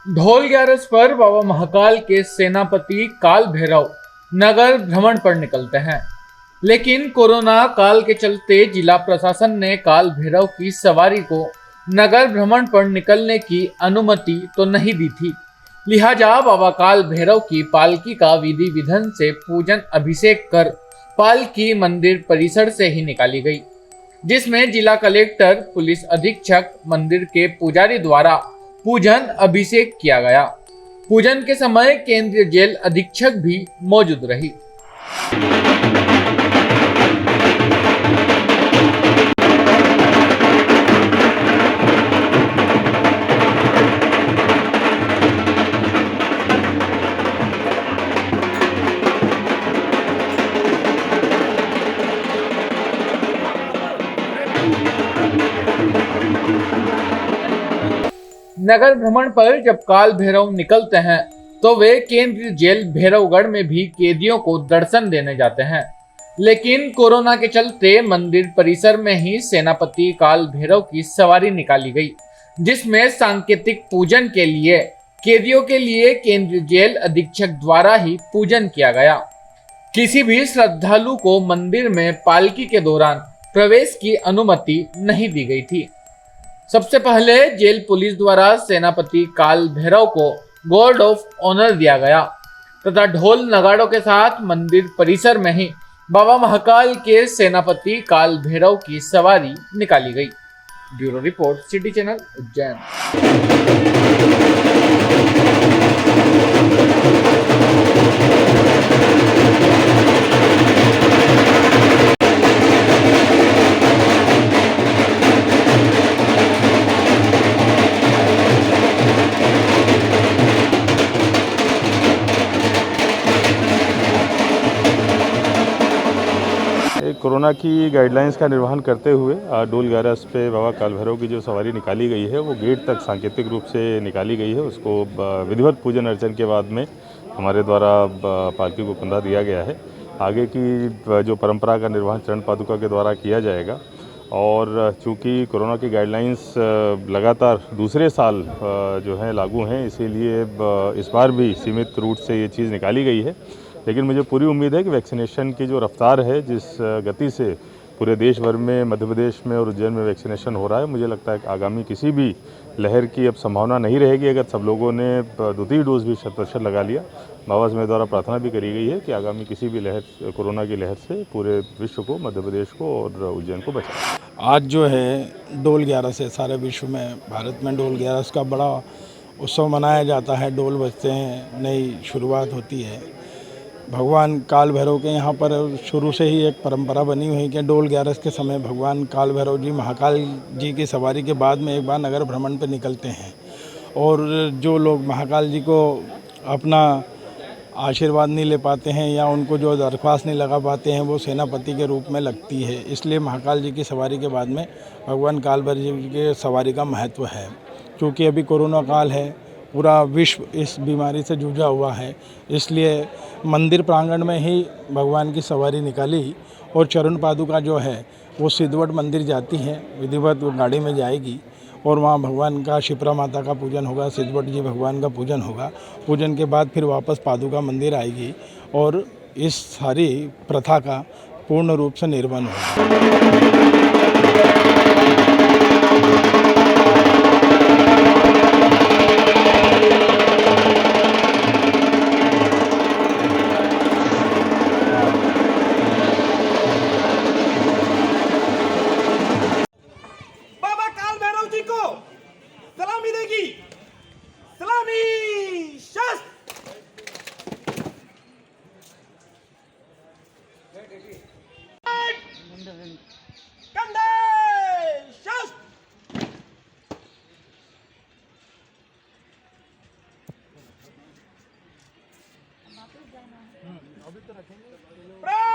ढोल ग्यारस पर बाबा महाकाल के सेनापति काल भैरव नगर भ्रमण पर निकलते हैं। लेकिन कोरोना काल के चलते जिला प्रशासन ने काल भैरव की सवारी को नगर भ्रमण पर निकलने की अनुमति तो नहीं दी थी। लिहाजा बाबा काल भैरव की पालकी का विधि विधान से पूजन अभिषेक कर पालकी मंदिर परिसर से ही निकाली गई, जिसमें जिला कलेक्टर, पुलिस अधीक्षक, मंदिर के पुजारी द्वारा पूजन अभिषेक किया गया। पूजन के समय केंद्रीय जेल अधीक्षक भी मौजूद रही। नगर भ्रमण पर जब काल भैरव निकलते हैं तो वे केंद्रीय जेल भैरवगढ़ में भी कैदियों को दर्शन देने जाते हैं। लेकिन कोरोना के चलते मंदिर परिसर में ही सेनापति काल भैरव की सवारी निकाली गई, जिसमें सांकेतिक पूजन के लिए कैदियों के लिए केंद्रीय जेल अधीक्षक द्वारा ही पूजन किया गया। किसी भी श्रद्धालु को मंदिर में पालकी के दौरान प्रवेश की अनुमति नहीं दी गई थी। सबसे पहले जेल पुलिस द्वारा सेनापति काल भैरव को गार्ड ऑफ ऑनर दिया गया तथा ढोल नगाड़ों के साथ मंदिर परिसर में ही बाबा महाकाल के सेनापति काल भैरव की सवारी निकाली गई। Bureau report, city channel, Ujjain. Corona की गाइडलाइंस का निर्वहन करते हुए डोल ग्यारस पे बाबा काल भैरव की जो सवारी निकाली गई है वो गेट तक सांकेतिक रूप से निकाली गई है। उसको विधिवत पूजन अर्चन के बाद में हमारे द्वारा पालकी को कंधा दिया गया है। आगे की जो परंपरा का निर्वहन चरण पादुका के द्वारा किया जाएगा। और चूँकि कोरोना की गाइडलाइंस लगातार दूसरे साल जो है लागू हैं, इसीलिए इस बार भी सीमित रूट से ये चीज़ निकाली गई है। लेकिन मुझे पूरी उम्मीद है कि वैक्सीनेशन की जो रफ्तार है, जिस गति से पूरे देश भर में, मध्य प्रदेश में और उज्जैन में वैक्सीनेशन हो रहा है, मुझे लगता है कि आगामी किसी भी लहर की अब संभावना नहीं रहेगी अगर सब लोगों ने द्वितीय डोज भी 100% लगा लिया। बाबा से मेरे द्वारा प्रार्थना भी करी गई है कि आगामी किसी भी लहर, कोरोना की लहर से पूरे विश्व को, मध्य प्रदेश को और उज्जैन को बचाएं। आज जो है डोल ग्यारस है, सारे विश्व में, भारत में डोल ग्यारस का बड़ा उत्सव मनाया जाता है। डोल बजते हैं, नई शुरुआत होती है। भगवान काल भैरव के यहाँ पर शुरू से ही एक परंपरा बनी हुई है कि डोल ग्यारस के समय भगवान काल भैरव जी महाकाल जी की सवारी के बाद में एक बार नगर भ्रमण पर निकलते हैं। और जो लोग महाकाल जी को अपना आशीर्वाद नहीं ले पाते हैं या उनको जो दरख्वास्त नहीं लगा पाते हैं, वो सेनापति के रूप में लगती है। इसलिए महाकाल जी की सवारी के बाद में भगवान काल भैरव जी के सवारी का महत्व है। क्योंकि अभी कोरोना काल है, पूरा विश्व इस बीमारी से जूझा हुआ है, इसलिए मंदिर प्रांगण में ही भगवान की सवारी निकाली। और चरण पादुका जो है वो सिद्धवट मंदिर जाती है, विधिवत गाड़ी में जाएगी और वहाँ भगवान का, शिप्रा माता का पूजन होगा, सिद्धवट जी भगवान का पूजन होगा। पूजन के बाद फिर वापस पादुका मंदिर आएगी और इस सारी प्रथा का पूर्ण रूप से निर्वहन होगा। बाबा काल भैरव जी को सलामी देगी। सलामी शस्त्र। कंधे शस्त्र। अभी तो रखेंगे।